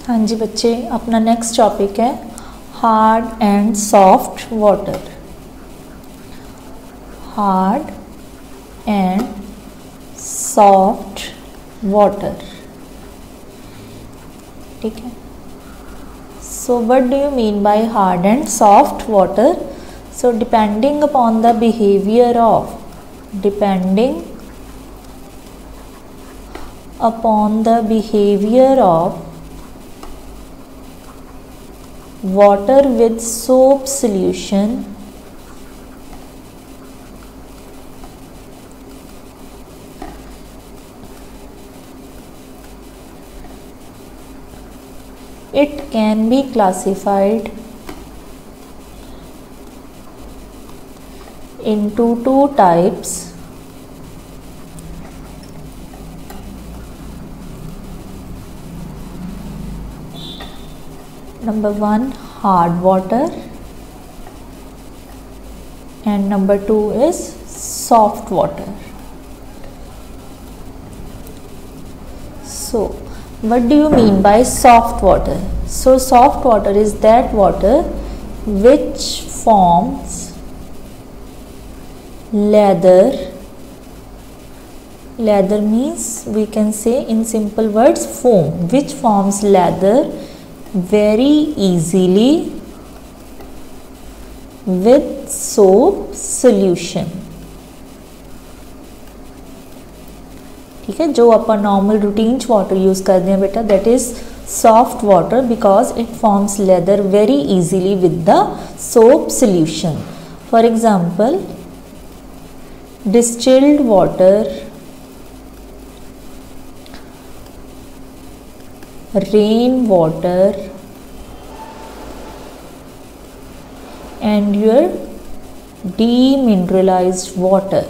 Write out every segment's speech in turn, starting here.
हाँ जी बच्चे, अपना नेक्स्ट टॉपिक है hard and soft water. Hard and soft water, ठीक है। So what do you mean by hard and soft water? So depending upon the behaviour of water with soap solution, it can be classified into two types. Number one, hard water, and number two is soft water. So what do you mean by soft water? So soft water is that water which forms lather means we can say in simple words foam, which forms lather very easily with soap solution, ठीक है। जो अपन normal routine water use करते हैं बेटा, that is soft water because it forms leather very easily with the soap solution. For example distilled water, rain water and your demineralized water,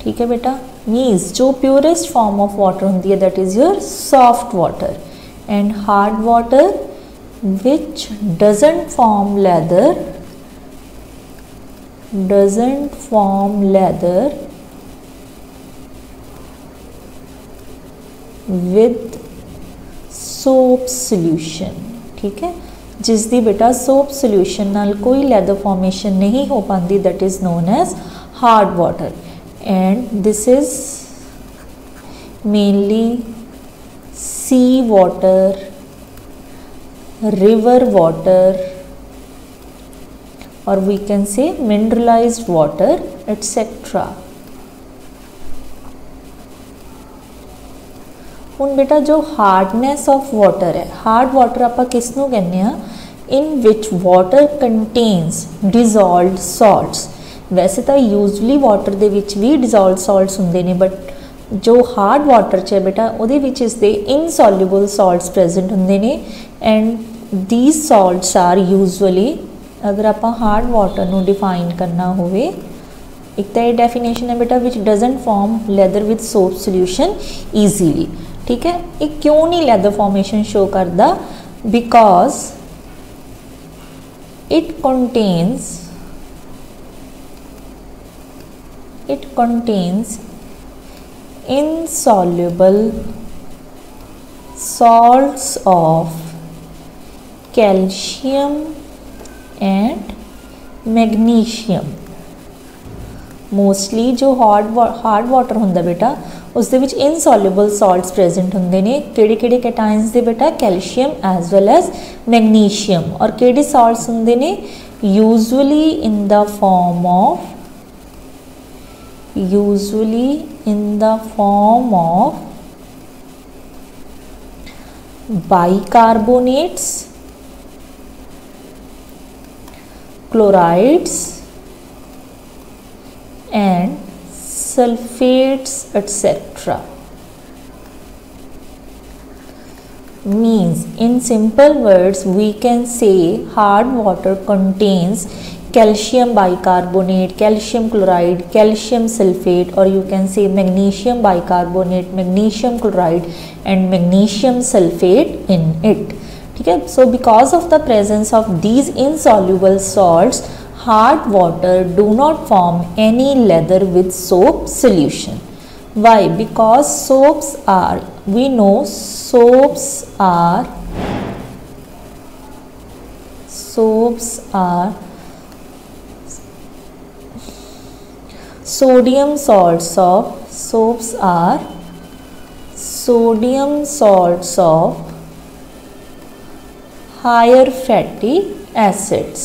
ठीक है बेटा। Means जो प्योरेस्ट फॉर्म ऑफ वाटर होती है that is your soft water, and hard water which doesn't form lather with soap solution, ठीक है। जिस दी बेटा सोप सॉल्यूशन नाल कोई लैदर फॉर्मेशन नहीं हो पाती, that is known as hard water, and this is mainly sea water, river water, और we can say mineralised water etcetera. ਹੁਣ बेटा जो हार्डनैस ऑफ वाटर है, हार्ड वाटर आप किसनों कहने हैं? In which water contains dissolved salts. वैसे तो यूजली वाटर दे विच भी डिजॉल्वड सॉल्ट्स होंगे ने, बट जो हार्ड वाटर च है बेटा उहदे विच इसदे इनसॉल्यूबल सॉल्ट्स प्रेजेंट होंगे ने, and these salts are usually, अगर आप हार्ड वाटर नूं डिफाइन करना होवे, एक तो ये डेफिनेशन है बेटा which doesn't form lather with soap solution easily, ठीक है। ये क्यों नहीं लेदर फॉर्मेशन शो करता? Because it contains insoluble salts of calcium and magnesium। Mostly जो हार्ड वाटर होंदा बेटा उस दे विच इनसॉल्यूबल सॉल्ट्स प्रेजेंट होंगे ने। किहड़े कैटाइन्स दे बेटा? Calcium as well as magnesium. और किहड़े सॉल्ट्स होंगे ने? Usually in the form of bicarbonates, chlorides and sulfates etc. Means in simple words we can say hard water contains calcium bicarbonate, calcium chloride, calcium sulfate, or you can say magnesium bicarbonate, magnesium chloride and magnesium sulfate in it, ठीक है। So because of the presence of these insoluble salts, hard water do not form any lather with soap solution. Why? Because soaps are we know soaps are sodium salts of higher fatty acids,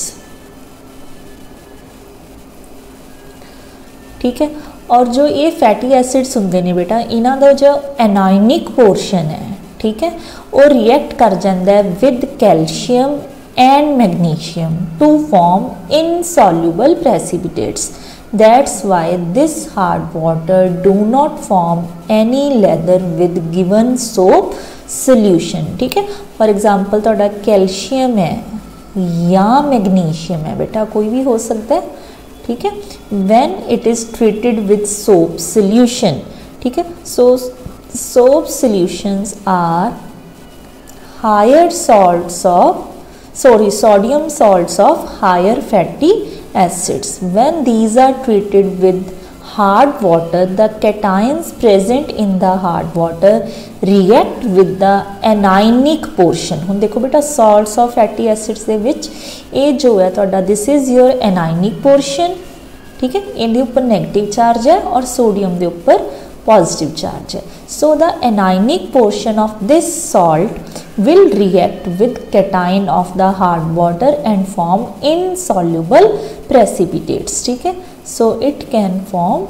ठीक है। और जो ये fatty acids होंगे ने बेटा, इन्हां दा जो एनायनिक पोर्शन है, ठीक है, वो रिएक्ट कर जाता है with calcium and magnesium to form insoluble precipitates. That's why this hard water do not form any lather with given soap solution, ठीक है। फॉर एग्जाम्पल थोड़ा कैल्शियम है या मैग्नीशियम है बेटा, कोई भी हो सकता है, ठीक है। When it is treated with soap solution, ठीक है, so soap solutions are higher sodium salts of higher fatty acids. When these are treated with hard water, the cations present in the hard water react with the anionic portion. हुण देखो बेटा salts of fatty acids दे विच ये जो है तुहाडा this is your anionic portion, ठीक है, इहदे उपर नेगेटिव चार्ज है और सोडियम दे उपर पॉजिटिव चार्ज है। So the anionic portion of this salt will react with cation of the hard water and form insoluble precipitates, ठीक है। so it can form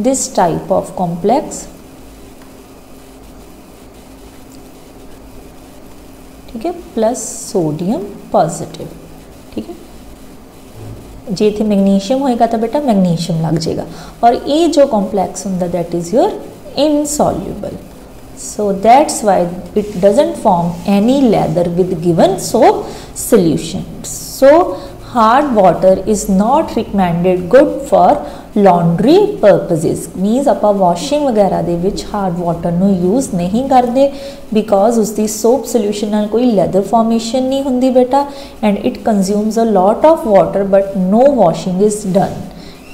this type of complex, ठीक है, plus sodium positive, ठीक है। जे इत्थे magnesium होएगा तो बेटा मैग्नीशियम लग जाएगा और ये जो कॉम्प्लैक्स होंदा that is your insoluble. So that's why it doesn't form any lather with given soap solution. So hard water is not recommended good for laundry purposes. Means ਆਪਾਂ washing वगैरह ਦੇ ਵਿੱਚ hard water ਨੂੰ use नहीं करते because उसकी soap solution ਨਾਲ कोई leather formation नहीं ਹੁੰਦੀ बेटा and it consumes a lot of water but no washing is done,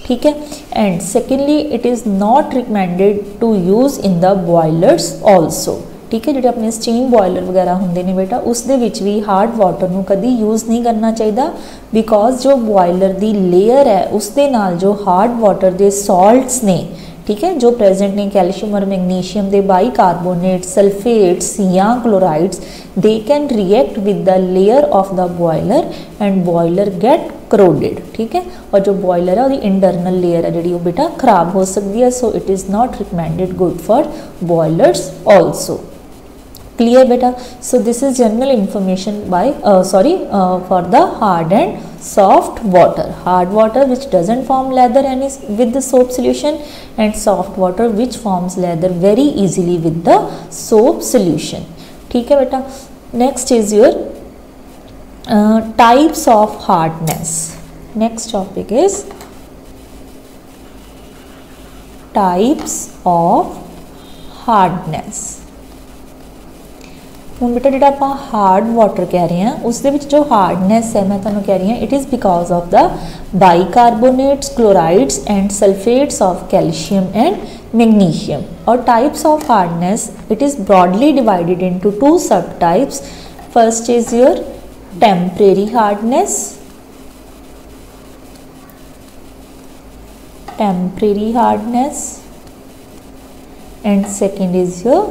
ठीक है। And secondly it is not recommended to use in the boilers also, ठीक है। जो अपने स्टीम बॉयलर वगैरह होंगे ने बेटा उस दे विच भी हार्ड वाटर नूं कदी यूज़ नहीं करना चाहिए बिकॉज जो बॉयलर की लेयर है उस दे नाल जो हार्ड वाटर के सॉल्ट्स ने, ठीक है, जो प्रेजेंट ने कैल्शियम और मैग्नीशियम के बाइकार्बोनेट सल्फेट्स या chlorides they can react with the layer of the boiler and boiler get corroded, ठीक है। और जो बॉयलर है वो इंटरनल लेयर है जी बेटा खराब हो सकती है। So it is not recommended good for boilers also, clear बेटा। So this is general information by for the hard and soft hard water which doesn't form leather and is with the soap solution and soft water which forms leather very easily with the soap solution, ठीक है बेटा। next is your types of hardness. Next topic is types of hardness. ਹੁਣ बेटा जो आप hard water कह रहे हैं उस दे विच जो हार्डनैस है मैं तुहानूं कह रही हूँ it is because of the bicarbonates chlorides and sulphates of calcium and magnesium. और types of hardness it is broadly divided into two sub types. First is your temporary hardness, and second is your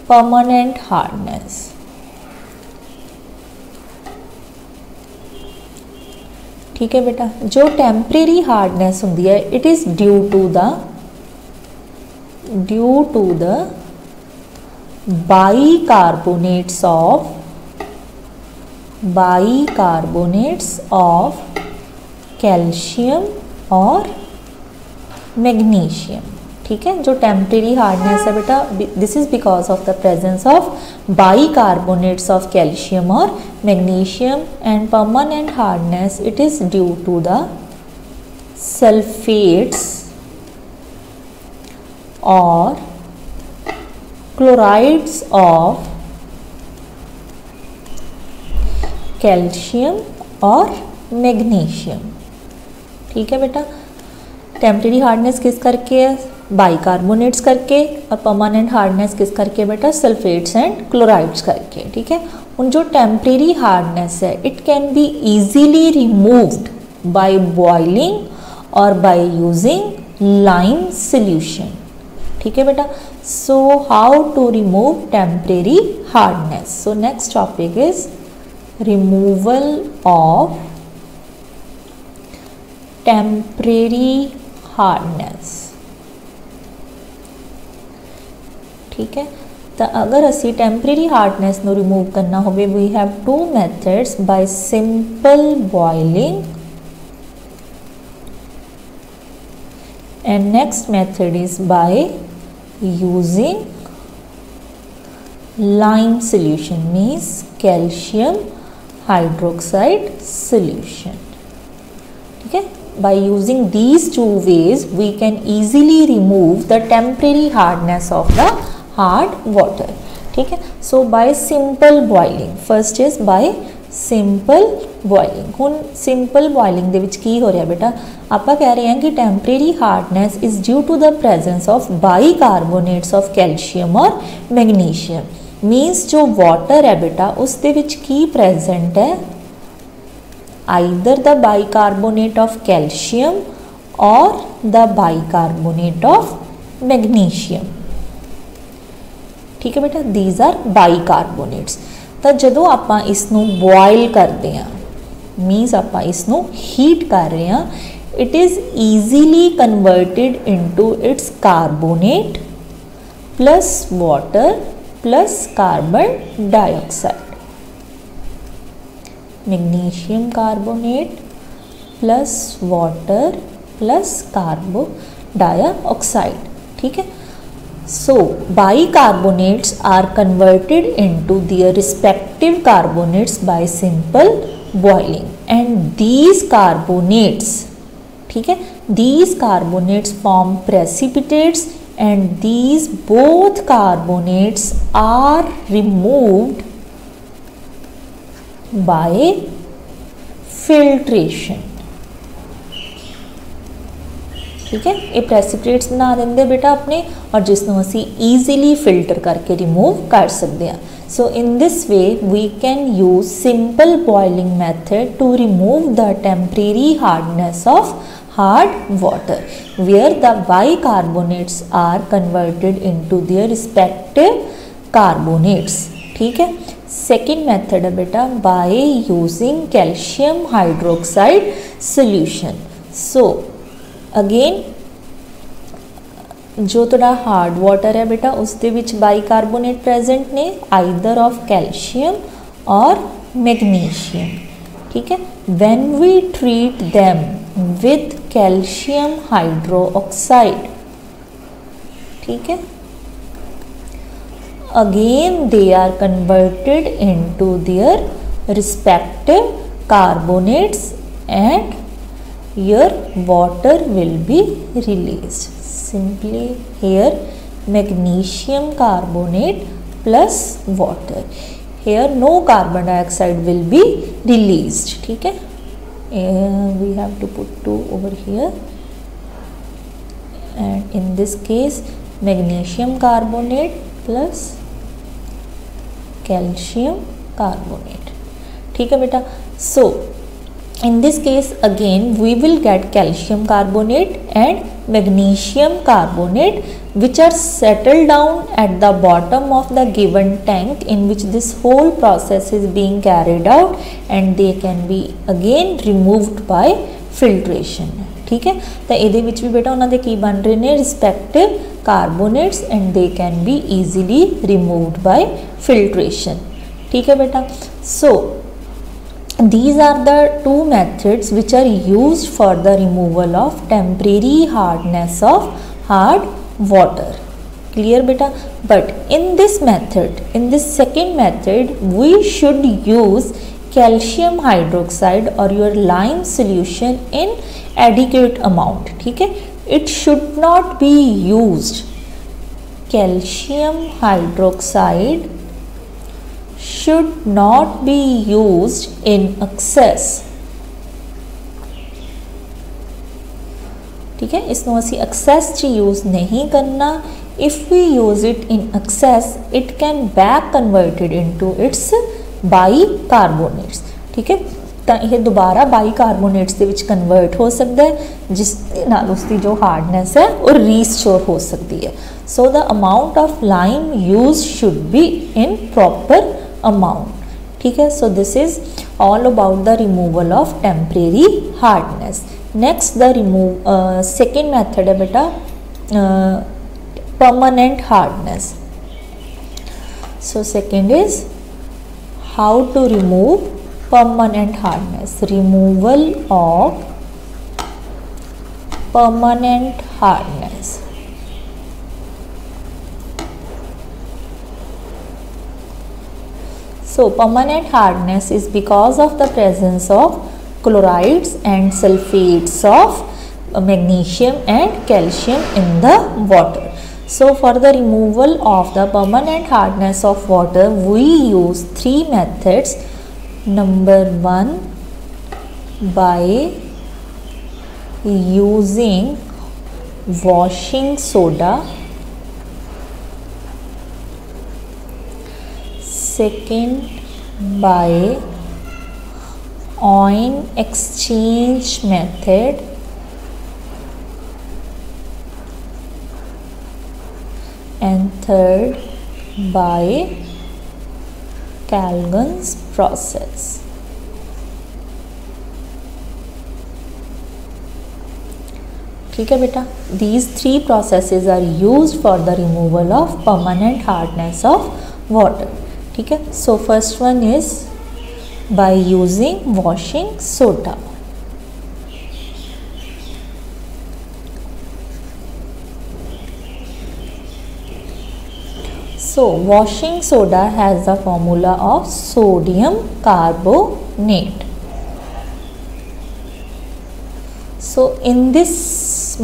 permanent hardness, ठीक है बेटा। जो temporary hardness होंदी है it is due to the bicarbonates of calcium और magnesium, ठीक है। जो टेम्परेरी हार्डनेस है बेटा this is because of the presence of bicarbonates of calcium और magnesium and permanent hardness it is due to the sulphates और chlorides of calcium और magnesium, ठीक है बेटा। टेम्परेरी हार्डनेस किस करके है बाइकार्बोनेट्स करके, और परमानेंट हार्डनेस किस करके बेटा, सल्फेट्स एंड क्लोराइड्स करके, ठीक है। उन जो टेम्परेरी हार्डनेस है it can be easily removed by boiling और बाय यूजिंग लाइम सॉल्यूशन, ठीक है बेटा। So how to remove temporary hardness. So next topic is removal of temporary hardness, ठीक है। तो अगर असी टेम्परेरी हार्डनेस नू रिमूव करना होवे we have two methods, by simple boiling and next method is by using lime solution, means calcium hydroxide solution, ठीक है। by using these two ways we can easily remove the temporary hardness of the hard water, ठीक है। so by simple boiling, first is by simple boiling. ਹੁਣ simple boiling ਦੇ ਵਿੱਚ ਕੀ ਹੋ ਰਿਹਾ ਬੇਟਾ, ਆਪਾਂ ਕਹਿ ਰਹੇ ਹਾਂ ਕਿ temporary hardness is due to the presence of bicarbonates of calcium ਔਰ ਮੈਗਨੀਸ਼ੀਅਮ, ਮੀਨਸ ਜੋ ਵਾਟਰ ਹੈ ਬੇਟਾ ਉਸ ਦੇ ਵਿੱਚ ਕੀ ਪ੍ਰੈਜ਼ੈਂਟ ਹੈ, either the bicarbonate of calcium ਔਰ ਦ ਬਾਈਕਾਰਬੋਨੇਟ ਆਫ ਮੈਗਨੀਸ਼ੀਅਮ, ठीक है बेटा। These are bicarbonates. तो जो आप इसनू बॉयल करते हैं, मीनस आप इसनू हीट कर रहे हैं, it is easily converted into it's carbonate plus water plus carbon dioxide, magnesium carbonate plus water plus carbon dioxide, ठीक है। So bicarbonates are converted into their respective carbonates by simple boiling, and these carbonates, ठीक है, these carbonates form precipitates, and these both carbonates are removed by filtration, ठीक है। ये precipitates बना देंगे बेटा अपने, और जिसनों असी ईजीली फिल्टर करके रिमूव कर सकते हैं। So in this way we can use simple boiling method to remove the temporary hardness of hard water, where the bicarbonates are converted into their respective carbonates, ठीक है। सेकेंड मैथड है बेटा by using calcium hydroxide solution. So again जो थोड़ा hard water है बेटा उसके विच बाइकार्बोनेट प्रेजेंट ने, आइदर ऑफ कैल्शियम और मैग्नीशियम, ठीक है। When we treat them with calcium hydroxide, ठीक है, again they are converted into their respective carbonates and your water will be released. Simply here magnesium carbonate plus water, here no carbon dioxide will be released, ठीक है। We have to put 2 over here, and in this case magnesium carbonate plus calcium carbonate, ठीक है बेटा। So in this case again we will get calcium carbonate and magnesium carbonate which are settled down at the bottom of the given tank in which this whole process is being carried out, and they can be again removed by filtration, ठीक है। तो ये विच भी बेटा उन्होंने की बन रहे हैं respective carbonates, and they can be easily removed bye filtration, ठीक है बेटा। सो these are the two methods which are used for the removal of temporary hardness of hard water, clear beta। but in this method, in this second method, we should use calcium hydroxide or your lime solution in adequate amount, ठीक है। it should not be used calcium hydroxide should not be used in excess, ठीक है, इसनों असी access च use नहीं करना। If we use it in excess it can back converted into its bicarbonates. ठीक है, तो यह दोबारा बाईकार्बोनेट्स के विच कन्वर्ट हो सकता है जिस नाल उसकी जो हार्डनेस है वो रीस्टोर हो सकती है। So the amount of lime use should be in proper amount. ठीक है, so this is all about the removal of temporary hardness. Next the second method है बेटा permanent hardness. So second is how to remove permanent hardness, removal of permanent hardness। So permanent hardness is because of the presence of chlorides and sulfates of magnesium and calcium in the water। So for the removal of the permanent hardness of water we use three methods। Number one, by using washing soda। Second, by ion exchange method। And third, by Kalgan's process। ठीक है बेटा, these three processes are used for the removal of permanent hardness of water। ठीक है, so first one is by using washing soda। So washing soda has the formula of sodium carbonate। So in this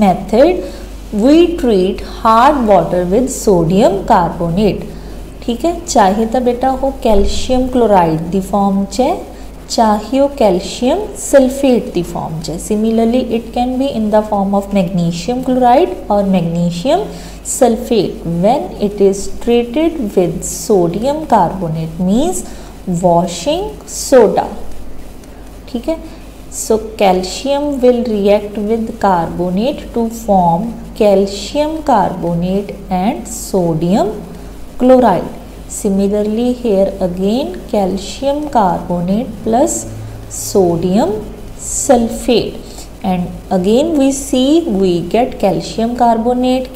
method we treat hard water with sodium carbonate। ठीक है, चाहे तो बेटा वो calcium chloride की form च चाहे वो कैल्शियम सल्फेट की फॉर्म च। Similarly it can be in the form of magnesium chloride और magnesium sulfate when it is treated with sodium carbonate means washing soda। ठीक है, so calcium will react with carbonate to form calcium carbonate and sodium chloride। Similarly here again calcium carbonate plus sodium sulfate and again we see we get calcium carbonate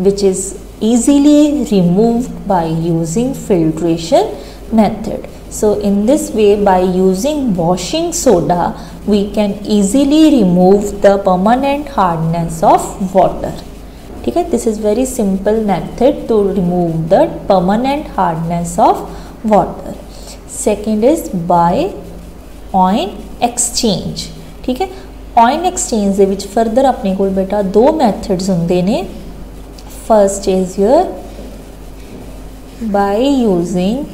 which is easily removed by using filtration method। So in this way by using washing soda we can easily remove the permanent hardness of water। ठीक है, this is very simple method to remove the permanent hardness of water। Second is by ion exchange। ठीक है, ion exchange they which further अपने को बेटा दो methods होंदे ने। First is your by using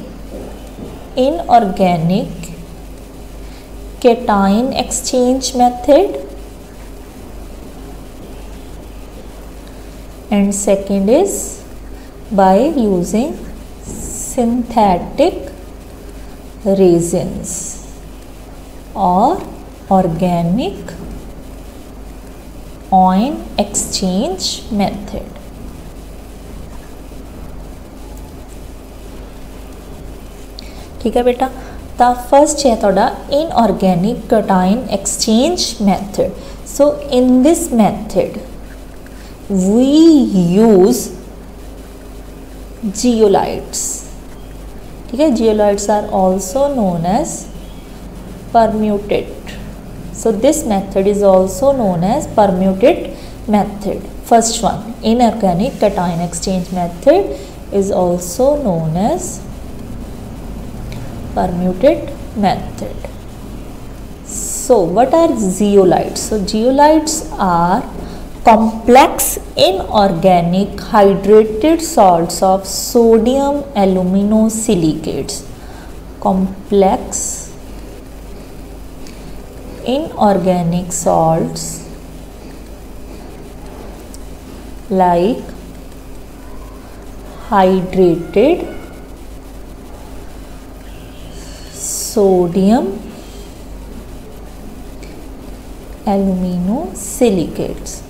inorganic cation exchange method and second is by using synthetic resins और organic ion exchange method। ठीक है बेटा, तो फर्स्ट है थोड़ा inorganic cation exchange method. So in this method we use zeolites. ठीक है, zeolites are also known as permutate। So this method is also known as permutate method। First one, inorganic cation exchange method is also known as permutate method। So what are zeolites? So zeolites are complex inorganic hydrated salts of sodium aluminosilicates। Complex inorganic salts like hydrated sodium aluminosilicates.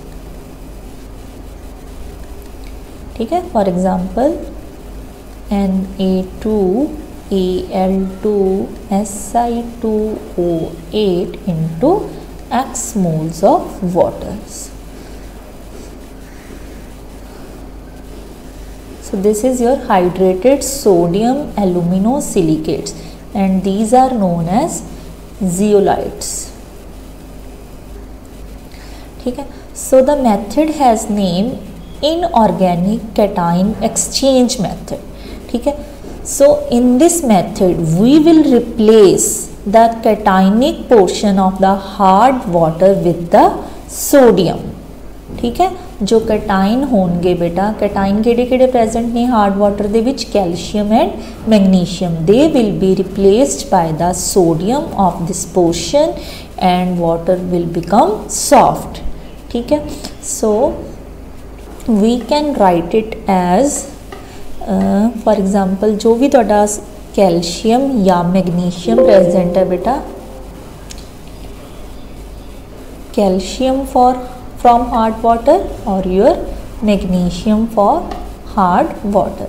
ठीक है, for example Na2Al2Si2O8 into x moles of waters. So this is your hydrated sodium aluminosilicates and these are known as zeolites. ठीक है, so the method has name inorganic cation exchange method. ठीक है, so in this method we will replace the cationic portion of the hard water with the sodium. ठीक है, जो cation होंगे बेटा, cation किहड़े किहड़े प्रेजेंट ने हार्ड वाटर दे विच, calcium and magnesium, they will be replaced by the sodium of this portion and water will become soft. ठीक है, so we can write it as for example जो भी तुहाडा कैल्शियम या मैग्नीशियम प्रेजेंट है बेटा, calcium for from hard water or your magnesium for hard water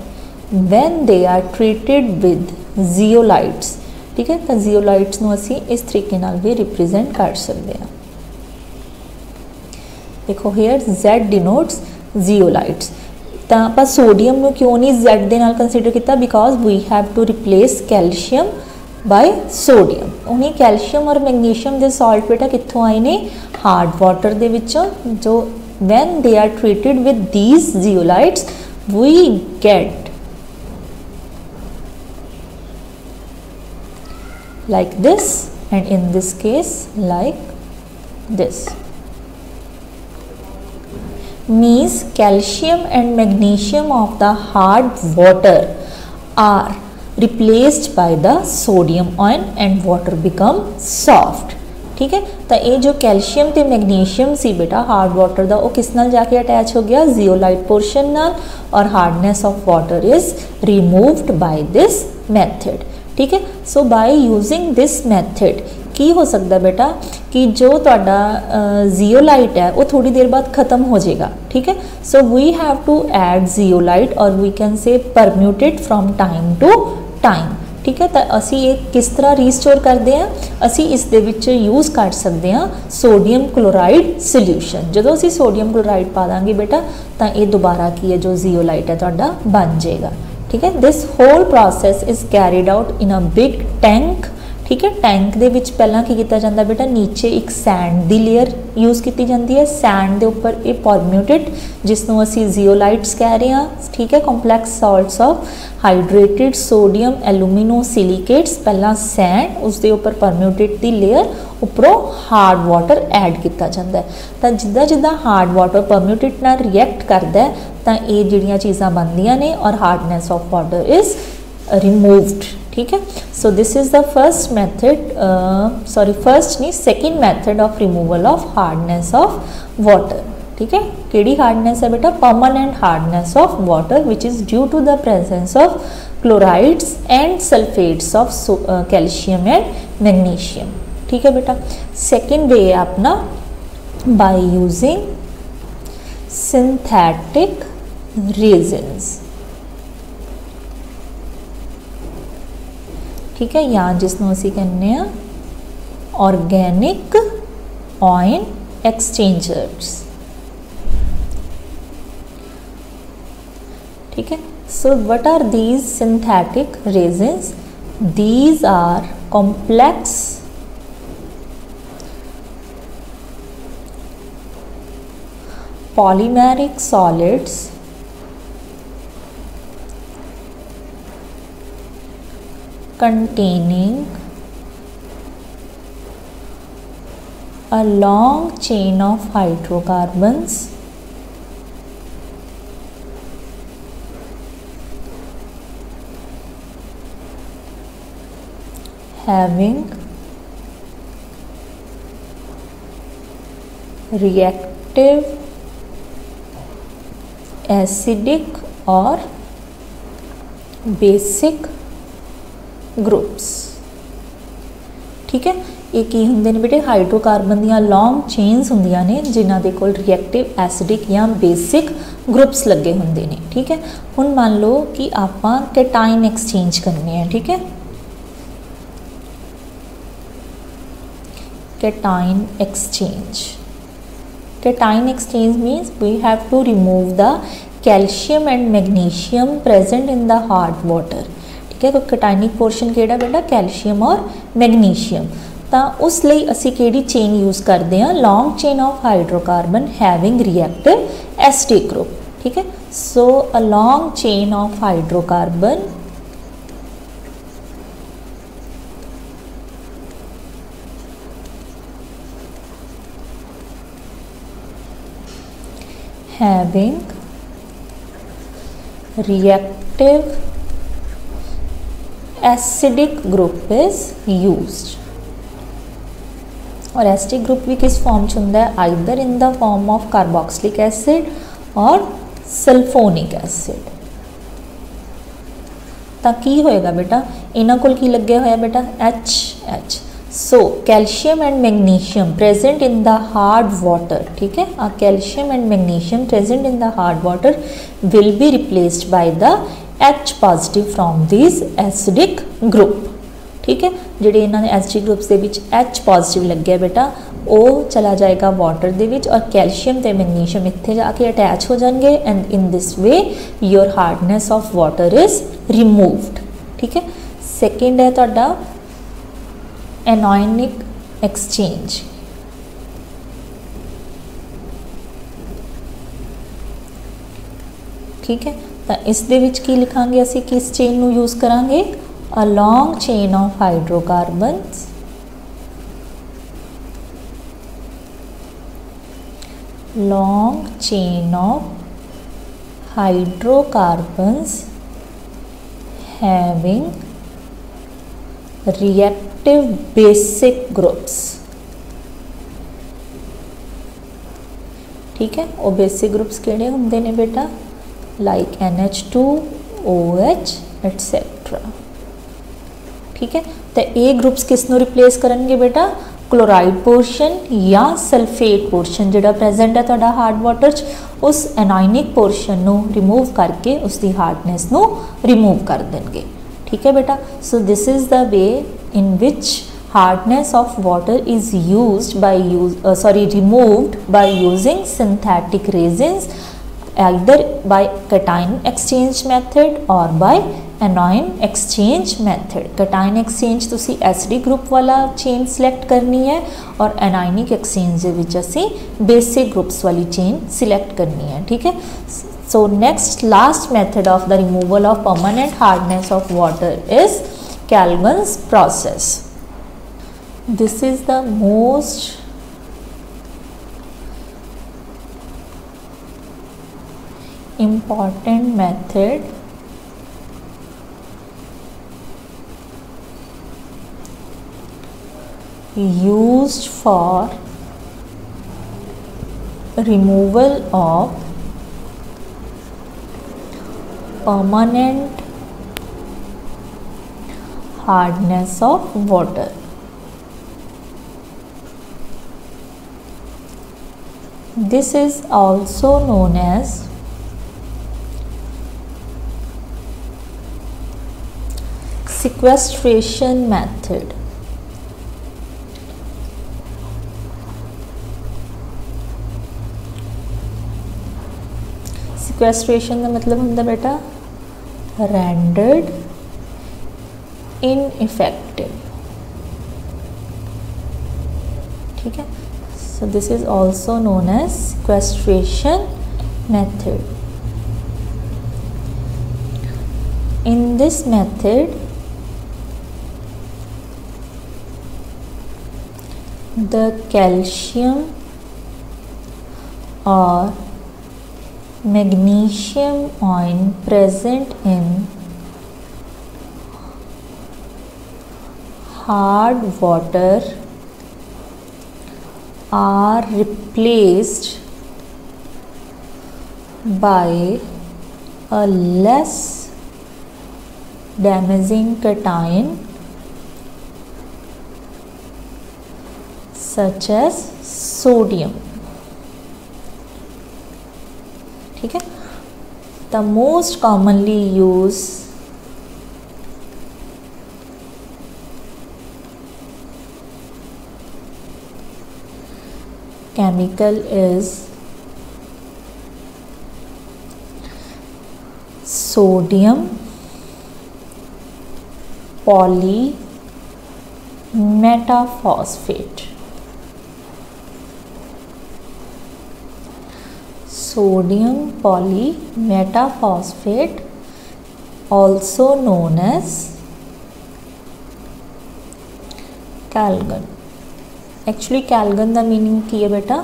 when they are treated with zeolites. ठीक है, तो zeolites ਨੂੰ ਅਸੀਂ ਇਸ ਤਰੀਕੇ ਨਾਲ ਵੀ represent ਕਰ ਸਕਦੇ ਹਾਂ. देखो here Z denotes zeolites. ਤਾਂ ਆਪਾਂ ਸੋਡੀਅਮ ਨੂੰ ਕਿਉਂ ਨਹੀਂ Z ਦੇ ਨਾਲ ਕੰਸੀਡਰ ਕੀਤਾ, because we have to replace calcium by sodium. उन्हीं कैल्शियम और मैग्नीशियम के सॉल्ट बेटा कित्थों आए ने, हार्ड वाटर दे विचों, जो when they are treated with these zeolites we get like this and in this case like this. Means calcium and magnesium of the hard water are replaced by the sodium ion and water become soft. ठीक है, तो ये जो calcium ते magnesium सी बेटा hard water का, वो किस नाल जाके अटैच हो गया, जियोलाइट पोर्शन नाल, और hardness of water is removed by this method. ठीक है, सो बाय यूजिंग दिस मैथड की हो सकता बेटा कि जो तुहाडा जियोलाइट है वो थोड़ी देर बाद ख़त्म हो जाएगा. ठीक है, so we have to add zeolite और we can say permutit from time to time. ठीक है, तो असी ये किस तरह रीस्टोर करते हैं, असी इस दे विच यूज़ कर सकते हैं सोडियम क्लोराइड सोल्यूशन. जो असी सोडियम क्लोराइड पा देंगे बेटा तो ये दोबारा की है जो जियोलाइट है तुहाडा बन जाएगा. ठीक है, this whole process is carried out in a big tank. ठीक है, टैंक दे विच पहला की किया जाता बेटा, नीचे एक सैंड की लेयर यूज़ की जाती है, सैंड के उपर ये परम्यूटेड जिसनों असी जियोलाइट्स कह रहे हैं. ठीक है, complex salts of hydrated sodium aluminosilicates, पहला सैंड उसके उपर परम्यूटेड की लेयर, उपरों हार्ड वाटर ऐड किया जाता है. तो जिदा जिदा हार्ड वाटर परम्यूटेड नाल रिएक्ट करता है तो ये जिहड़ियां चीज़ां बनदियां ने और hardness of water is removed. ठीक है, so this is the first method, sorry first नहीं second method of removal of hardness of water. ठीक है, केड़ी हार्डनेस है बेटा, permanent hardness of water which is due to the presence of chlorides and sulphates of calcium and magnesium. ठीक है बेटा, second way है अपना बाय यूजिंग सिंथेटिक रेजिन्स. ठीक है, या जिसनों असी कहने ऑर्गेनिक आयन एक्सचेंजर्स. ठीक है, so what are these synthetic resins, these are complex polymeric solids containing a long chain of hydrocarbons having reactive acidic और बेसिक ग्रुप्स। ठीक है, ये की होंगे ने बेटे हाइड्रोकार्बन दियाँ लॉन्ग चेन्स होंदियां ने जिन्हां दे कोल रिएक्टिव एसिडिक या बेसिक ग्रुप्स लगे होंदे ने। ठीक है, हुण मान लो कि आपां कैटाइन एक्सचेंज करने हैं। ठीक है, cation exchange, cation exchange means we have to remove the calcium and magnesium present in the hard water. ठीक है, तो कैटाइनिक पोर्शन केड़ा बेटा कैल्शियम और मैग्नीशियम। तो उस लिए असी केड़ी चेन यूज़ करते हैं long chain of hydrocarbon having reactive acidic group. ठीक है, so a long chain of hydrocarbon having reactive acidic group is used। और एसिडिक ग्रुप भी किस फॉर्म च होंदा है either in the form of carboxylic acid और सल्फोनिक एसिड। तो की होएगा बेटा इन्हां कोल की लगे होया बेटा HH। So calcium and magnesium present in the hard water. ठीक है, calcium and magnesium present in the hard water will be replaced by the H positive from this acidic group. ठीक है, जिहड़े इन्हां दे एसिडिक ग्रुप्स दे विच H positive लगे बेटा वो चला जाएगा वाटर दे विच और कैल्शियम ते मैग्नीशियम इत्थे जाके अटैच हो जाएंगे and in this way your hardness of water is removed. ठीक है, सेकेंड है तुहाडा एनॉयनिक एक्सचेंज। ठीक है, तो इस दे विच की लिखांगे असी किस चेन नू यूज़ करांगे अ long chain of hydrocarbons long chain of hydrocarbons having reactive basic groups। ठीक है, वो बेसिक ग्रुप्स केड़े होंदे ने बेटा लाइक NH2 OH एटसेट्रा। ठीक है, तो ये ग्रुप्स किस नू रिप्लेस करेंगे बेटा क्लोराइड पोर्शन या सल्फेट पोर्शन जिहड़ा प्रेजेंट है तुहाडा हार्ड वाटर च उस एनाइनिक पोर्शन नू रिमूव करके उसकी हार्डनेस नू रिमूव कर देंगे। ठीक है बेटा, so this is the way in which hardness of water is used by removed by using synthetic resins either by cation exchange method or by anion exchange method। cation exchange तुसी acidic group वाला chain select करनी है और anionic exchange विच असी basic groups वाली chain select करनी है। ठीक है, so next last method of the removal of permanent hardness of water is calgon's process. This is the most important method used for removal of permanent hardness of water। This is also known as sequestration method। sequestration का मतलब होता बेटा rendered ineffective। ठीक है, so this is also known as sequestration method। in this method the calcium or magnesium ion present in hard water are replaced by a less damaging cation such as sodium. ठीक है, the most commonly used chemical is sodium polyMetaphosphate. Sodium polyMetaphosphate, also known as calgon. Actually calgon का meaning की है बेटा,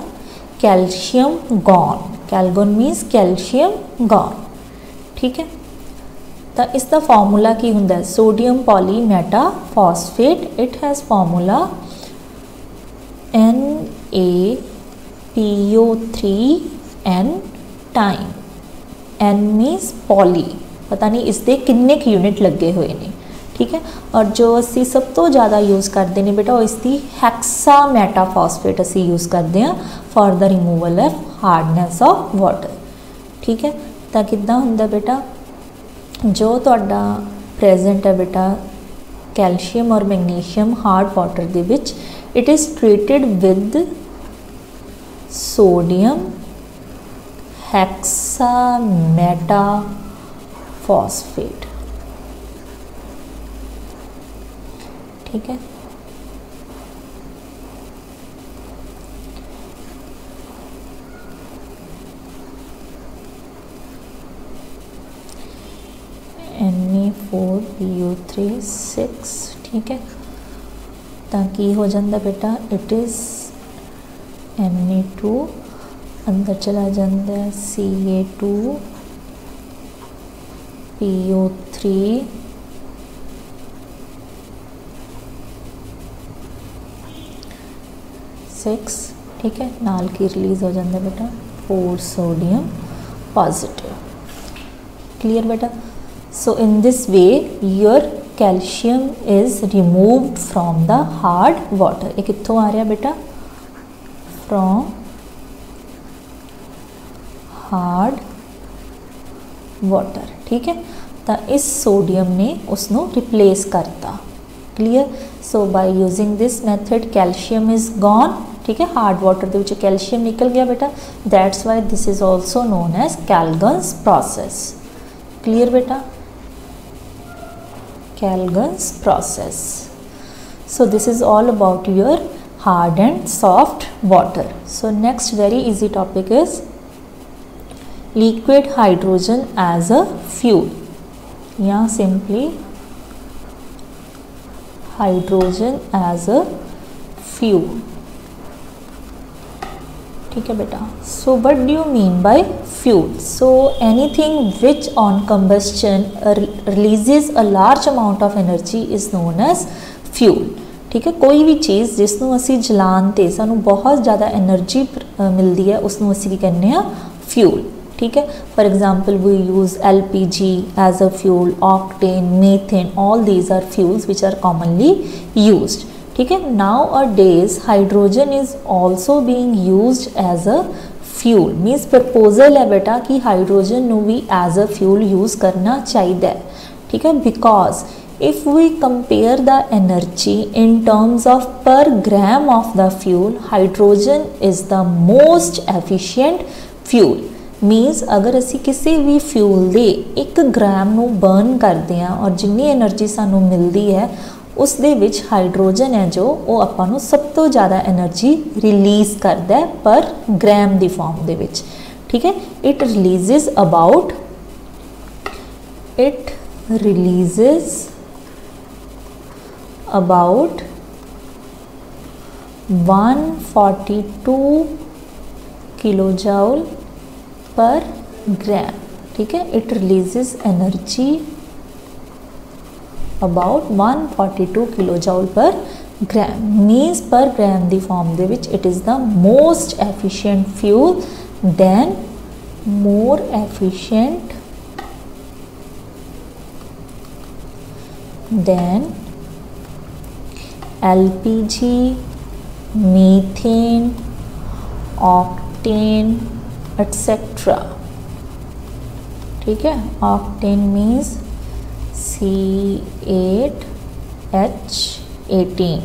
calcium gone. Calgon means calcium gone. ठीक है, तो इसका फॉर्मूला की होंदा है sodium polymetaphosphate. It has formula NaPO3N time. N means poly, पता नहीं इसके किन्ने यूनिट लगे हुए ने. ठीक है, और जो असी सब तो ज़्यादा यूज़ करते हैं बेटा वो इसकी हेक्सामेटाफॉस्फेट असी यूज़ करते हैं for the removal of hardness of water. ठीक है, तो कितना होंदा बेटा, जो तुहाडा प्रेजेंट है बेटा कैल्शियम और मैग्नीशियम हार्ड वाटर दे विच, it is treated with sodium hexametaphosphate. ठीक है, Na4PO3 6. ठीक है, ताकि हो जाता बेटा इट इज़ Na2 अंदर चला जाता है Ca2PO3 6. ठीक है, नाल की रिलीज़ हो जाता है बेटा 4 सोडियम पॉजिटिव. क्लियर बेटा. So in this way your calcium is removed from the hard water. ये कित्थों आ रहा बेटा, फ्रॉम हार्ड वाटर. ठीक है, तो इस सोडियम ने उसनों रिप्लेस करता. Clear. So by using this method calcium is gone. ठीक है, हार्ड वाटर दे विच कैल्शियम निकल गया बेटा. That's why this is also known as calgon's process. Clear बेटा, calgon's process. So this is all about your hard and soft water. So next very easy topic is liquid hydrogen as a fuel, या simply hydrogen as a fuel. ठीक है बेटा. So what do you mean by fuel? So anything which on combustion releases a large amount of energy is known as fuel. ठीक है, कोई भी चीज़ जिसनों असी जलान ते सानू बहुत ज़्यादा एनर्जी मिलती है उसनों असी की कहने हैं फ्यूल. ठीक है, for example we use LPG as a fuel, octane, methane, all these are fuels which are commonly used. ठीक है, nowadays hydrogen is also being used as a fuel. Means proposal है बेटा कि hydrogen नू भी as a fuel use करना चाहिए. ठीक है, because if we compare the energy in terms of per gram of the fuel, hydrogen is the most efficient fuel. मीनस अगर असी किसी भी फ्यूल दे 1 ग्राम नू बर्न करते हैं और जिन्नी एनर्जी सानू मिलती है उस दे विच हाइड्रोजन है जो वो आपां नू सब तो ज़्यादा एनर्जी रिलीज़ करता है पर ग्राम दी फॉर्म दे विच. ठीक है, it release about 142 kilojoule per gram. ठीक है, it releases energy about 142 kilojoule per gram. Means per gram दी फॉर्म दे विच it is the most efficient fuel than more efficient than LPG, methane, octane, etc. ठीक है, octane means C8H18.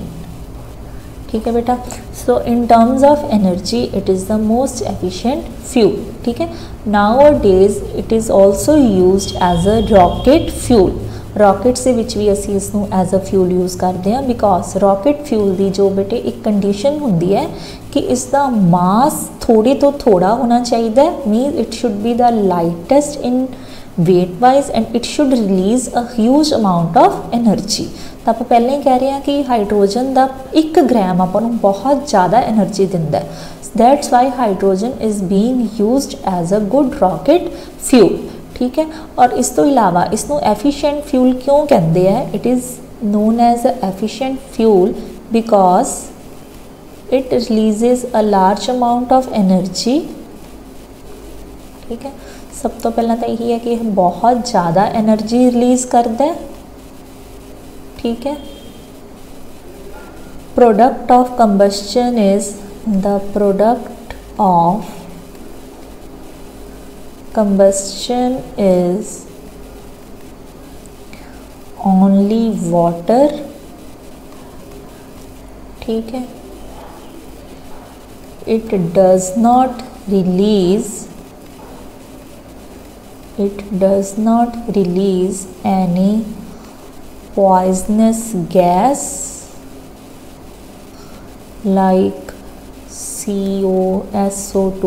ठीक है बेटा. So in terms of energy it is the most efficient fuel. ठीक है. Nowadays it is also used as a rocket fuel. Rockets ਦੇ ਵਿੱਚ ਵੀ ਅਸੀਂ ਇਸ ਨੂੰ ਐਜ਼ ਅ ਫਿਊਲ ਯੂਜ਼ ਕਰਦੇ ਹਾਂ ਬਿਕੋਜ਼ ਰॉकेट ਫਿਊਲ ਦੀ ਜੋ ਬੇਟੇ ਇੱਕ ਕੰਡੀਸ਼ਨ ਹੁੰਦੀ ਹੈ ਕਿ ਇਸ ਦਾ ਮਾਸ ਥੋੜੇ ਤੋਂ ਥੋੜਾ ਹੋਣਾ ਚਾਹੀਦਾ ਹੈ. Means it should be the lightest in weight wise and it should release a huge amount of energy. ਤਾਂ ਆਪਾਂ ਪਹਿਲਾਂ ਹੀ ਕਹਿ ਰਹੇ ਹਾਂ ਕਿ ਹਾਈਡਰੋਜਨ ਦਾ 1 ਗ੍ਰਾਮ ਆਪਾਂ ਨੂੰ ਬਹੁਤ ਜ਼ਿਆਦਾ એનર્ਜੀ ਦਿੰਦਾ ਹੈ. That's why hydrogen is being used as a good rocket fuel. ठीक है. और इस तो इलावा इसनों efficient fuel क्यों कहते हैं? It is known as a efficient fuel because it releases a large amount of energy. ठीक है. सब तो पहला तो यही है कि बहुत ज़्यादा एनर्जी रिलीज़ करता है. ठीक है. Product of combustion is the product of combustion is only water. ठीक है. It does not release any poisonous gas like CO, SO2,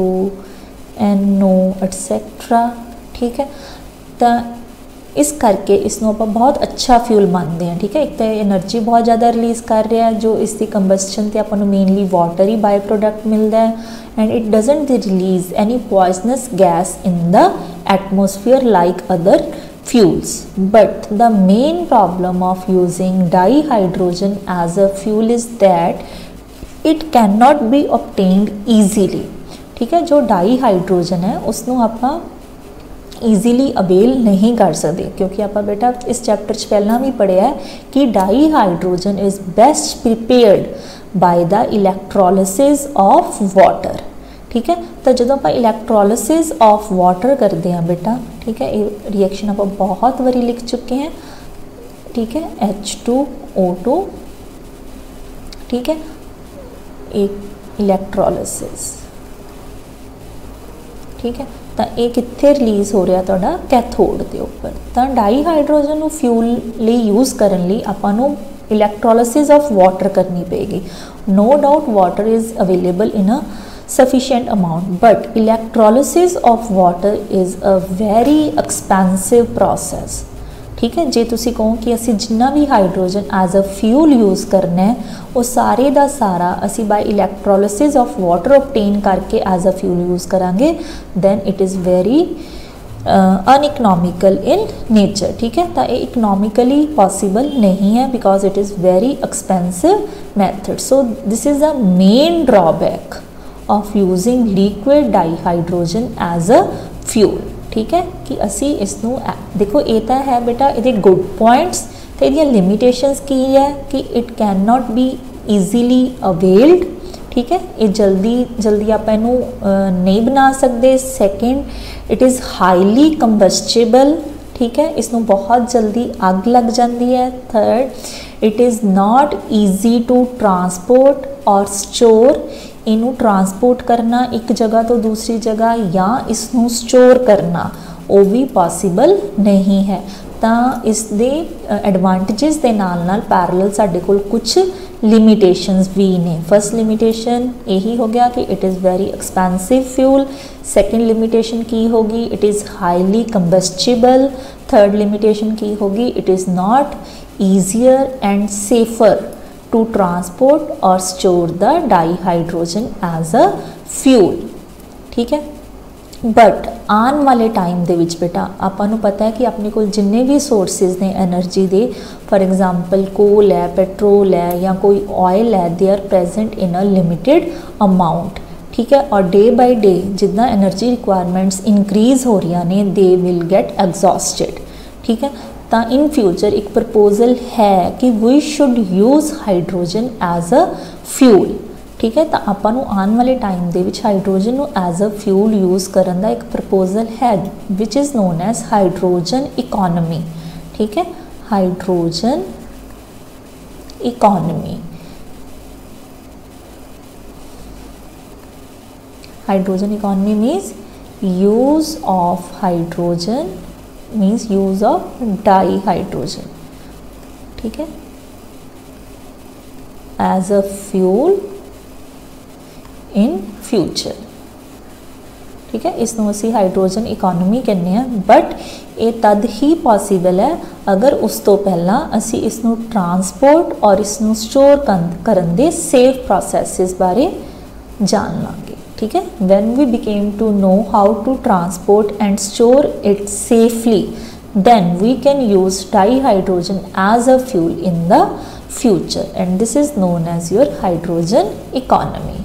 NO etc. ठीक है. तो इस करके इसनों आप बहुत अच्छा फ्यूल मानते हैं. ठीक है. एक तो एनर्जी बहुत ज़्यादा रिलीज़ कर रहा है जो इसकी कंबस्शन से अपन मेनली वाटर ही बाय प्रोडक्ट मिलता है and it doesn't release any poisonous gas in the atmosphere like other fuels. But the main problem of using dihydrogen as a fuel is that it cannot be obtained easily. ठीक है. जो dihydrogen है उसनों आप easily avail नहीं कर सकते क्योंकि आप बेटा इस चैप्टर च पहला भी पढ़िया है कि dihydrogen is best prepared by the electrolysis of water. ठीक है. तो जो आप इलैक्ट्रोलिसिस ऑफ वाटर करते हैं बेटा. ठीक है. ये रिएक्शन आप बहुत बारी लिख चुके हैं. ठीक है. H2O2. ठीक है. एक इलैक्ट्रोलिसिस. ठीक है. तो ये कितने रिलीज़ हो रहा तुहाडा कैथोड के उपर. तो डाईहाइड्रोजन को फ्यूल लिए यूज़ करने लिए आपां इलैक्ट्रोलिसिस ऑफ वाटर करनी पेगी. No doubt water is available in a sufficient amount but electrolysis of water is a very expensive process. ठीक है. जे तुसी कहो कि असी जिन्ना भी hydrogen as a fuel use करना है वो सारे का सारा असी बाय इलैक्ट्रोलिसिस ऑफ वाटर ऑब्टेन करके एज अ फ्यूल यूज़ करांगे then it is very uneconomical in nature. ठीक है. तो ये इकनॉमिकली पॉसिबल नहीं है because it is very expensive method. So this is the main drawback of using liquid dihydrogen as a fuel. ठीक है. कि असी इसनों देखो ये तो है बेटा ये गुड पॉइंट्स तो ये लिमिटेशंस की है कि it can not be easily availed. ठीक है. ये जल्दी आप नहीं बना सकते. Second it is highly combustible. ठीक है. इसनों बहुत जल्दी अग लग जाती है. Third it is not easy to transport और स्टोर. इनू ट्रांसपोर्ट करना एक जगह तो दूसरी जगह या इसनू स्टोर करना वो भी पॉसिबल नहीं है. तो इस दे एडवांटेजेस के नाल पैरेलल साडे कोल कुछ लिमिटेशंस भी ने. फर्स्ट लिमिटेशन यही हो गया कि it is very expensive fuel. Second limitation की होगी it is highly combustible. Third limitation की होगी it is not easier and safer to transport और store the dihydrogen as a fuel. ठीक है. बट आने वाले टाइम दे विच बेटा आपां नूं पता है कि अपने कोल जिन्ने भी सोर्सिस ने एनर्जी दे फॉर एग्जाम्पल कोल है पेट्रोल है या कोई ऑयल है they are present in a limited amount. ठीक है। और डे बाय डे जितना एनर्जी रिक्वायरमेंट्स इंक्रीज़ हो रही ने दे विल गेट एग्जॉस्टेड, ठीक है। तो इन फ्यूचर एक प्रपोजल है कि we should use hydrogen as a fuel, ठीक है। तो आपां नूं आने वाले टाइम दे विच हाइड्रोजन नूं एज अ फ्यूल यूज़ करन दा एक प्रपोजल है which is known as hydrogen economy, ठीक है। Hydrogen economy, hydrogen economy means use of hydrogen, means use of dihydrogen, ठीक है, as a fuel in future, ठीक है। इसनों असी हाइड्रोजन इकोनॉमी कहने हैं, बट ये तद ही पॉसीबल है अगर उस तो पहला असी इसनों ट्रांसपोर्ट और इसनों स्टोर करन दे सेफ प्रोसैसेस बारे जान लांगे, ठीक है। When we became to know how to transport and store it safely then we can use dihydrogen as a fuel in the future and this is known as your hydrogen economy.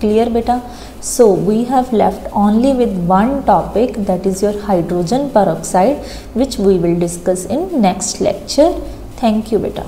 Clear beta? So we have left only with one topic, that is your hydrogen peroxide, which we will discuss in next lecture. Thank you beta.